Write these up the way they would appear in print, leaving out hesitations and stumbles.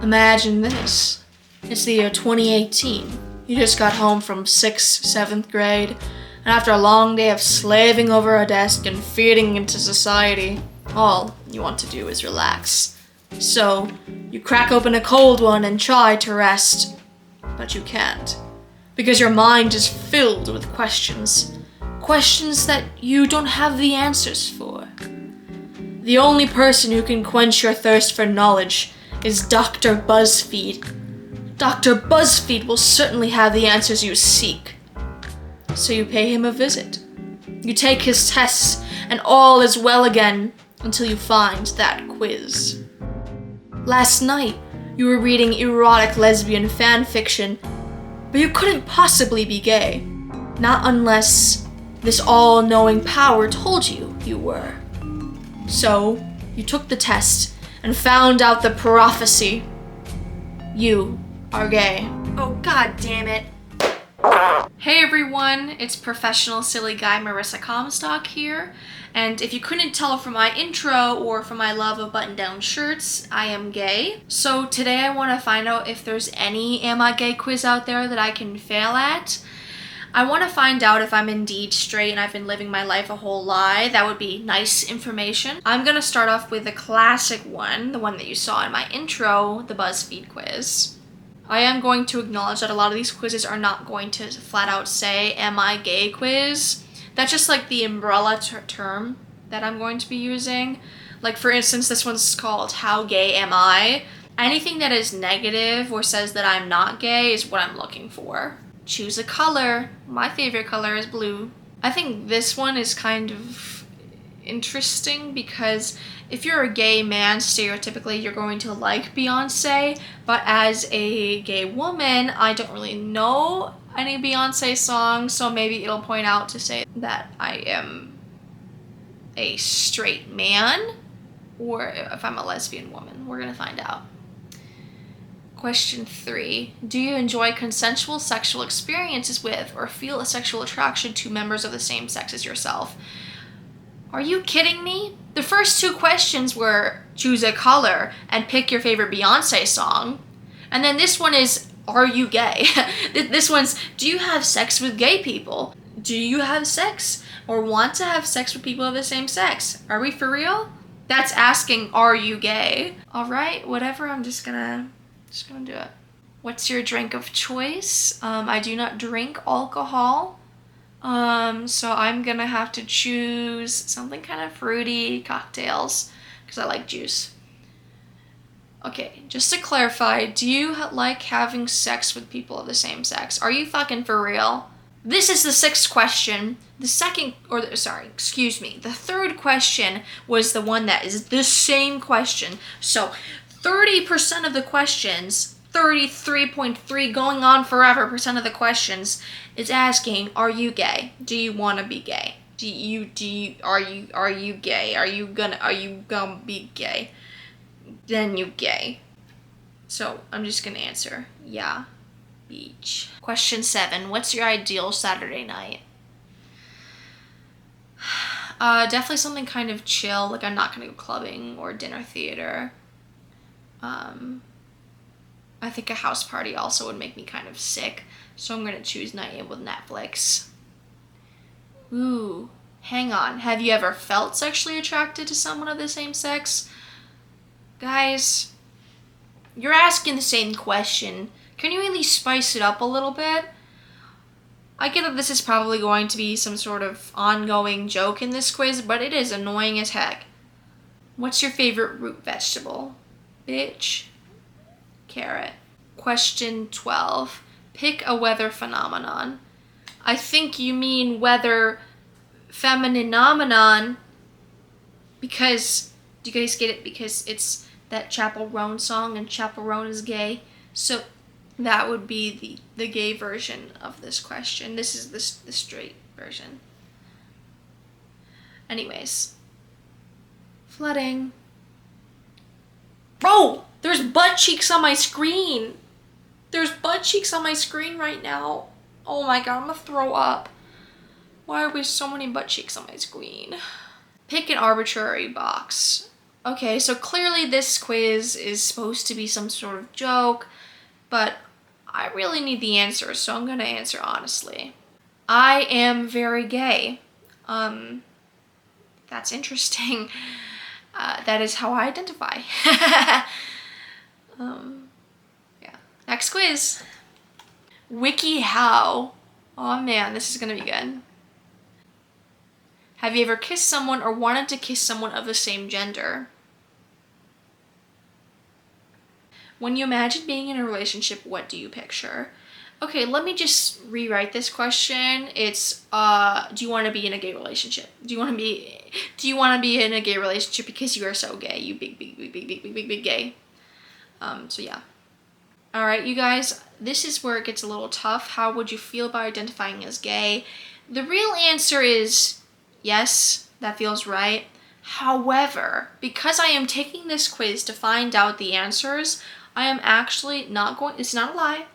Imagine this. It's the year 2018. You just got home from 6th, 7th grade, and after a long day of slaving over a desk and feeding into society, all you want to do is relax. So, you crack open a cold one and try to rest, but you can't. Because your mind is filled with questions. Questions that you don't have the answers for. The only person who can quench your thirst for knowledge is Dr. BuzzFeed. Dr. BuzzFeed will certainly have the answers you seek. So you pay him a visit. You take his tests, and all is well again until you find that quiz. Last night, you were reading erotic lesbian fan fiction, but you couldn't possibly be gay. Not unless this all-knowing power told you you were. So, you took the test and found out the prophecy. You are gay. Oh, god damn it. Hey everyone, it's professional silly guy Marissa.Comstock here, and if you couldn't tell from my intro or from my love of button-down shirts, I am gay. So today I want to find out if there's any Am I Gay quiz out there that I can fail at. I want to find out if I'm indeed straight and I've been living my life a whole lie. That would be nice information. I'm going to start off with the classic one, the one that you saw in my intro, the BuzzFeed quiz. I am going to acknowledge that a lot of these quizzes are not going to flat out say, am I gay quiz? That's just like the umbrella term that I'm going to be using. Like for instance, this one's called How Gay Am I? Anything that is negative or says that I'm not gay is what I'm looking for. Choose a color. My favorite color is blue. I think this one is kind of interesting because if you're a gay man, stereotypically you're going to like Beyonce, but as a gay woman, I don't really know any Beyonce songs, so maybe it'll point out to say that I am a straight man, or if I'm a lesbian woman. We're gonna find out. Question 3. Do you enjoy consensual sexual experiences with or feel a sexual attraction to members of the same sex as yourself? Are you kidding me? The first 2 questions were choose a color and pick your favorite Beyonce song. And then this one is, are you gay? This one's, do you have sex with gay people? Do you have sex or want to have sex with people of the same sex? Are we for real? That's asking, are you gay? All right, whatever, I'm just gonna do it. What's your drink of choice? I do not drink alcohol. So I'm gonna have to choose something kind of fruity, cocktails, because I like juice. Okay, just to clarify, do you like having sex with people of the same sex? Are you fucking for real? This is the 6th question. The third question was the one that is the same question. So 30% of the questions, 33.3 going on forever percent of the questions is asking, are you gay? Do you want to be gay? Are you gay? Are you gonna be gay? Then you gay. So I'm just gonna answer, yeah, beach. Question 7, what's your ideal Saturday night? Definitely something kind of chill, like I'm not gonna go clubbing or dinner theater. I think a house party also would make me kind of sick, so I'm gonna choose night in with Netflix. Ooh, hang on. Have you ever felt sexually attracted to someone of the same sex? Guys, you're asking the same question. Can you really spice it up a little bit? I get that this is probably going to be some sort of ongoing joke in this quiz, but it is annoying as heck. What's your favorite root vegetable? Bitch. Carrot. Question 12. Pick a weather phenomenon. I think you mean weather femininomenon because, do you guys get it? Because it's that Chappell Roan song and Chappell Roan is gay. So that would be the gay version of this question. This is the straight version. Anyways. Flooding. Bro! There's butt cheeks on my screen. There's butt cheeks on my screen right now. Oh my god, I'm gonna throw up. Why are there so many butt cheeks on my screen? Pick an arbitrary box. Okay, so clearly this quiz is supposed to be some sort of joke, but I really need the answers, so I'm gonna answer honestly. I am very gay. That's interesting. That is how I identify. Yeah. Next quiz. WikiHow. Oh man, this is gonna be good. Have you ever kissed someone or wanted to kiss someone of the same gender? When you imagine being in a relationship, what do you picture? Okay, let me just rewrite this question. It's do you want to be in a gay relationship? Do you want to be in a gay relationship because you are so gay? You big gay. So yeah. All right, you guys, this is where it gets a little tough. How would you feel about identifying as gay? The real answer is yes, that feels right. However, because I am taking this quiz to find out the answers, I am actually not going, it's not a lie.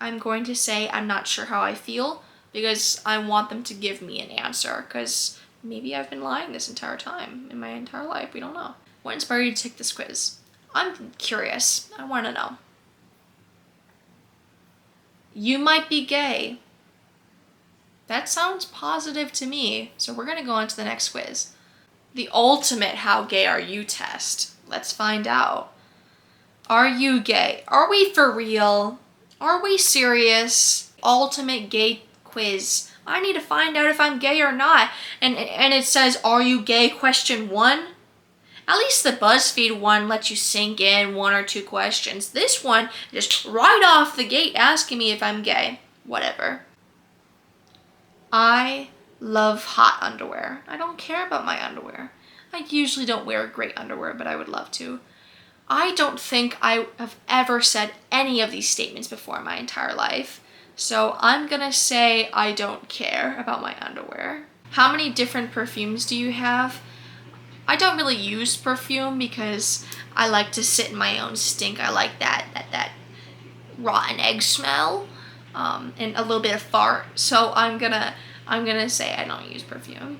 I'm going to say I'm not sure how I feel because I want them to give me an answer because maybe I've been lying this entire time in my entire life. We don't know. What inspired you to take this quiz? I'm curious. I want to know. You might be gay. That sounds positive to me. So we're going to go on to the next quiz. The ultimate how gay are you test. Let's find out. Are you gay? Are we for real? Are we serious? Ultimate gay quiz. I need to find out if I'm gay or not. And it says, are you gay? Question 1. At least the BuzzFeed one lets you sink in 1 or 2 questions. This one, just right off the gate asking me if I'm gay. Whatever. I love hot underwear. I don't care about my underwear. I usually don't wear great underwear, but I would love to. I don't think I have ever said any of these statements before in my entire life. So I'm gonna say I don't care about my underwear. How many different perfumes do you have? I don't really use perfume because I like to sit in my own stink. I like that rotten egg smell, and a little bit of fart. So I'm gonna say I don't use perfume.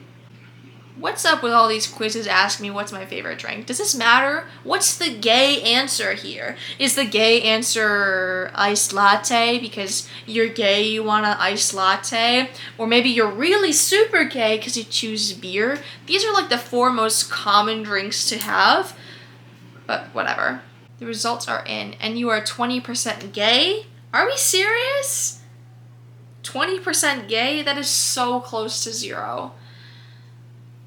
What's up with all these quizzes asking me what's my favorite drink? Does this matter? What's the gay answer here? Is the gay answer iced latte because you're gay, you want an iced latte? Or maybe you're really super gay because you choose beer? These are like the 4 most common drinks to have, but whatever. The results are in, and you are 20% gay? Are we serious? 20% gay? That is so close to 0.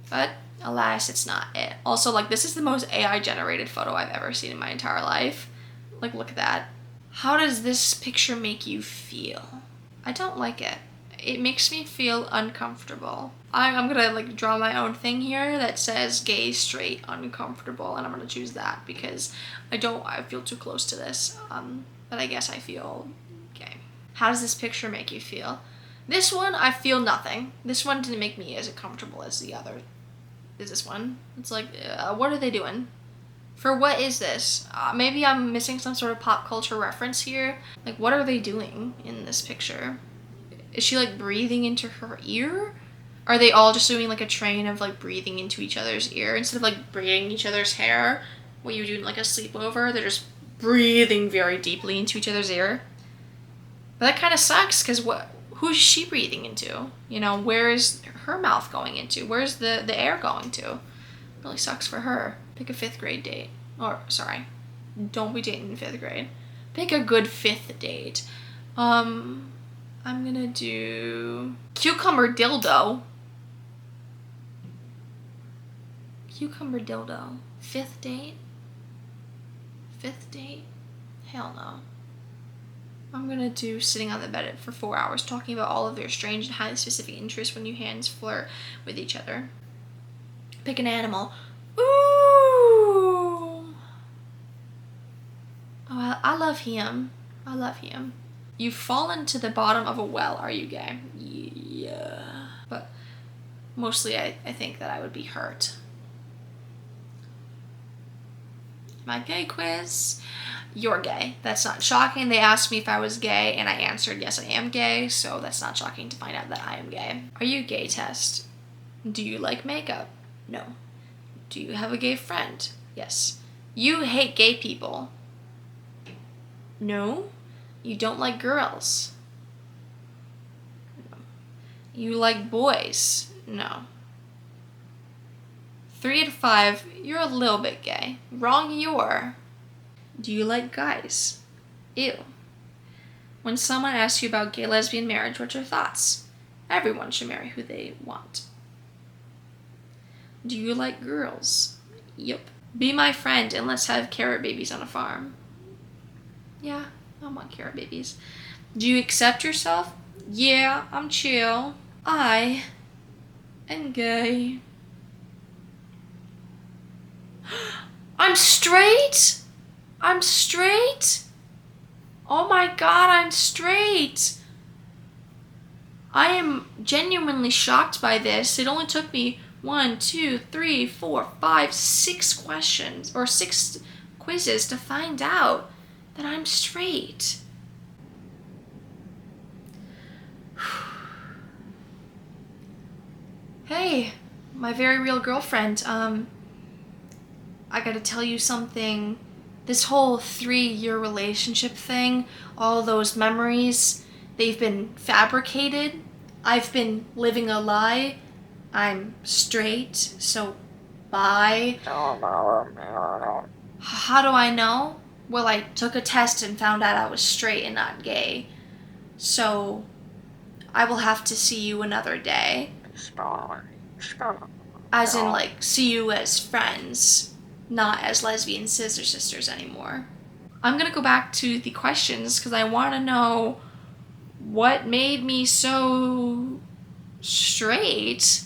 But alas, it's not it. Also, like, this is the most AI generated photo I've ever seen in my entire life. Like, look at that. How does this picture make you feel? I don't like it. It makes me feel uncomfortable. I'm gonna like draw my own thing here that says gay, straight, uncomfortable, and I'm gonna choose that because I feel too close to this. But I guess I feel gay. How does this picture make you feel? This one, I feel nothing. This one didn't make me as comfortable as the other. Is this one? It's like, what are they doing? For what is this? Maybe I'm missing some sort of pop culture reference here. Like, what are they doing in this picture? Is she like breathing into her ear? Are they all just doing like a train of like breathing into each other's ear instead of like braiding each other's hair? What you do in like a sleepover? They're just breathing very deeply into each other's ear. But that kind of sucks because who's she breathing into? You know, where is her mouth going into? Where's the air going to? Really sucks for her. Pick a 5th grade date. Or, sorry, don't be dating in 5th grade. Pick a good 5th date. I'm gonna do cucumber dildo. Cucumber dildo. 5th date? 5th date? Hell no. I'm gonna do sitting on the bed for 4 hours talking about all of their strange and highly specific interests when you hands flirt with each other. Pick an animal. Ooh! Oh, I love him. I love him. You've fallen to the bottom of a well. Are you gay? Yeah. But mostly I think that I would be hurt. My gay quiz. You're gay. That's not shocking. They asked me if I was gay, and I answered yes, I am gay, so that's not shocking to find out that I am gay. Are you gay test? Do you like makeup? No. Do you have a gay friend? Yes. You hate gay people. No. You don't like girls. No. You like boys. No. 3 out of 5, you're a little bit gay. Wrong you are. Do you like guys? Ew. When someone asks you about gay-lesbian marriage, what's your thoughts? Everyone should marry who they want. Do you like girls? Yep. Be my friend and let's have carrot babies on a farm. Yeah, I want carrot babies. Do you accept yourself? Yeah, I'm chill. I am gay. I'm straight? I'm straight? Oh my god, I'm straight. I am genuinely shocked by this. It only took me 1, 2, 3, 4, 5, 6 questions or 6 quizzes to find out that I'm straight. Hey, my very real girlfriend, I gotta tell you something. This whole 3-year relationship thing, all those memories, they've been fabricated. I've been living a lie. I'm straight, so bye. How do I know? Well, I took a test and found out I was straight and not gay. So, I will have to see you another day. As in, like, see you as friends, not as lesbian scissor sisters anymore. I'm gonna go back to the questions because I want to know what made me so straight.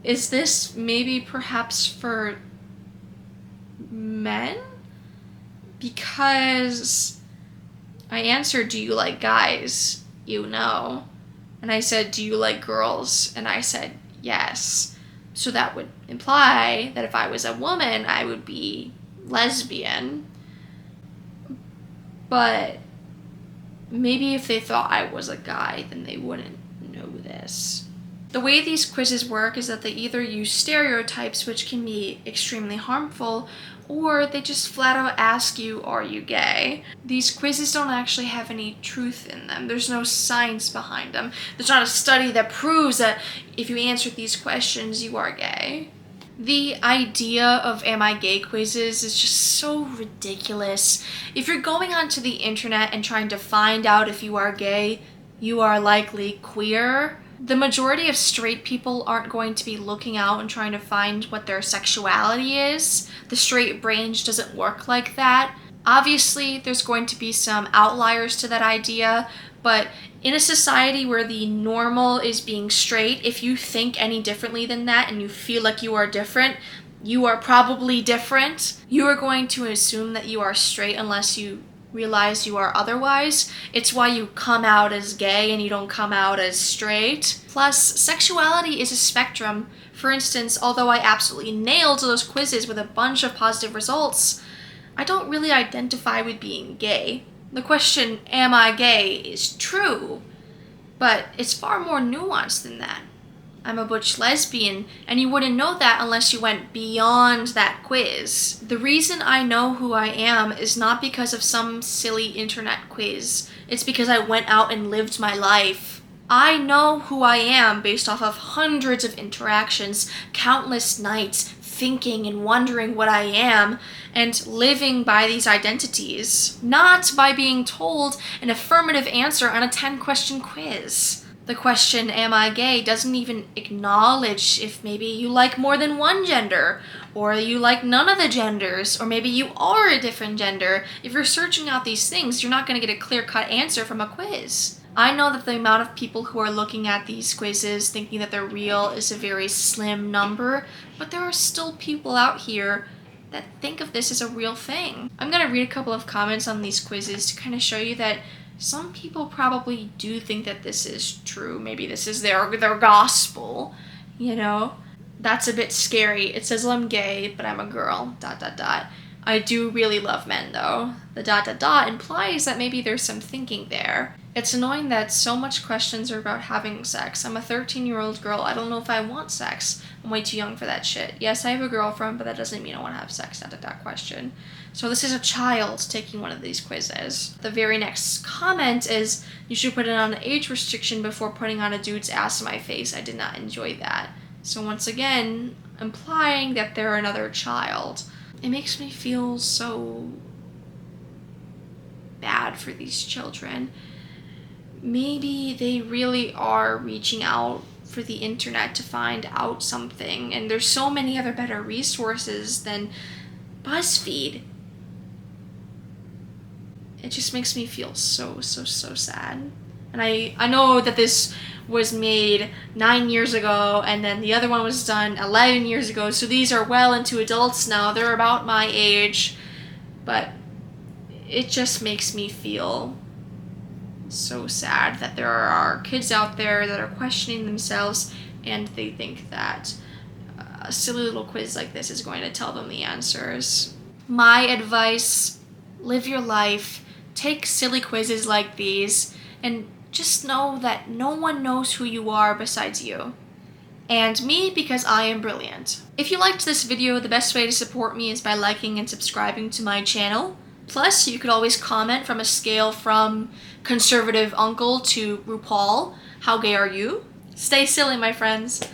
Is this maybe perhaps for men? Because I answered, do you like guys? You know. And I said, do you like girls? And I said, yes. So that would imply that if I was a woman, I would be lesbian. But maybe if they thought I was a guy, then they wouldn't know this. The way these quizzes work is that they either use stereotypes, which can be extremely harmful, or they just flat out ask you, are you gay? These quizzes don't actually have any truth in them. There's no science behind them. There's not a study that proves that if you answer these questions, you are gay. The idea of am I gay quizzes is just so ridiculous. If you're going onto the internet and trying to find out if you are gay, you are likely queer. The majority of straight people aren't going to be looking out and trying to find what their sexuality is. The straight brain just doesn't work like that. Obviously, there's going to be some outliers to that idea, but in a society where the normal is being straight, if you think any differently than that and you feel like you are different, you are probably different. You are going to assume that you are straight unless you realize you are otherwise. It's why you come out as gay and you don't come out as straight. Plus, sexuality is a spectrum. For instance, although I absolutely nailed those quizzes with a bunch of positive results, I don't really identify with being gay. The question, am I gay, is true, but it's far more nuanced than that. I'm a butch lesbian, and you wouldn't know that unless you went beyond that quiz. The reason I know who I am is not because of some silly internet quiz. It's because I went out and lived my life. I know who I am based off of hundreds of interactions, countless nights, thinking and wondering what I am, and living by these identities, not by being told an affirmative answer on a 10-question quiz. The question, am I gay, doesn't even acknowledge if maybe you like more than one gender, or you like none of the genders, or maybe you are a different gender. If you're searching out these things, you're not going to get a clear-cut answer from a quiz. I know that the amount of people who are looking at these quizzes thinking that they're real is a very slim number, but there are still people out here that think of this as a real thing. I'm going to read a couple of comments on these quizzes to kind of show you that some people probably do think that this is true. Maybe this is their gospel, you know? That's a bit scary. It says, well, I'm gay, but I'm a girl, ... I do really love men though. The ... implies that maybe there's some thinking there. It's annoying that so much questions are about having sex. I'm a 13-year-old girl. I don't know if I want sex. I'm way too young for that shit. Yes, I have a girlfriend, but that doesn't mean I want to have sex. ... question. So this is a child taking one of these quizzes. The very next comment is, you should put it on an age restriction before putting on a dude's ass in my face. I did not enjoy that. So once again, implying that they're another child. It makes me feel so bad for these children. Maybe they really are reaching out for the internet to find out something, and there's so many other better resources than BuzzFeed. It just makes me feel so sad. And I know that this was made 9 years ago, and then the other one was done 11 years ago, so these are well into adults now. They're about my age, but it just makes me feel so sad that there are kids out there that are questioning themselves, and they think that a silly little quiz like this is going to tell them the answers. My advice: live your life, take silly quizzes like these, and just know that no one knows who you are besides you. And me, because I am brilliant. If you liked this video, the best way to support me is by liking and subscribing to my channel. Plus, you could always comment from a scale from conservative uncle to RuPaul. How gay are you? Stay silly, my friends.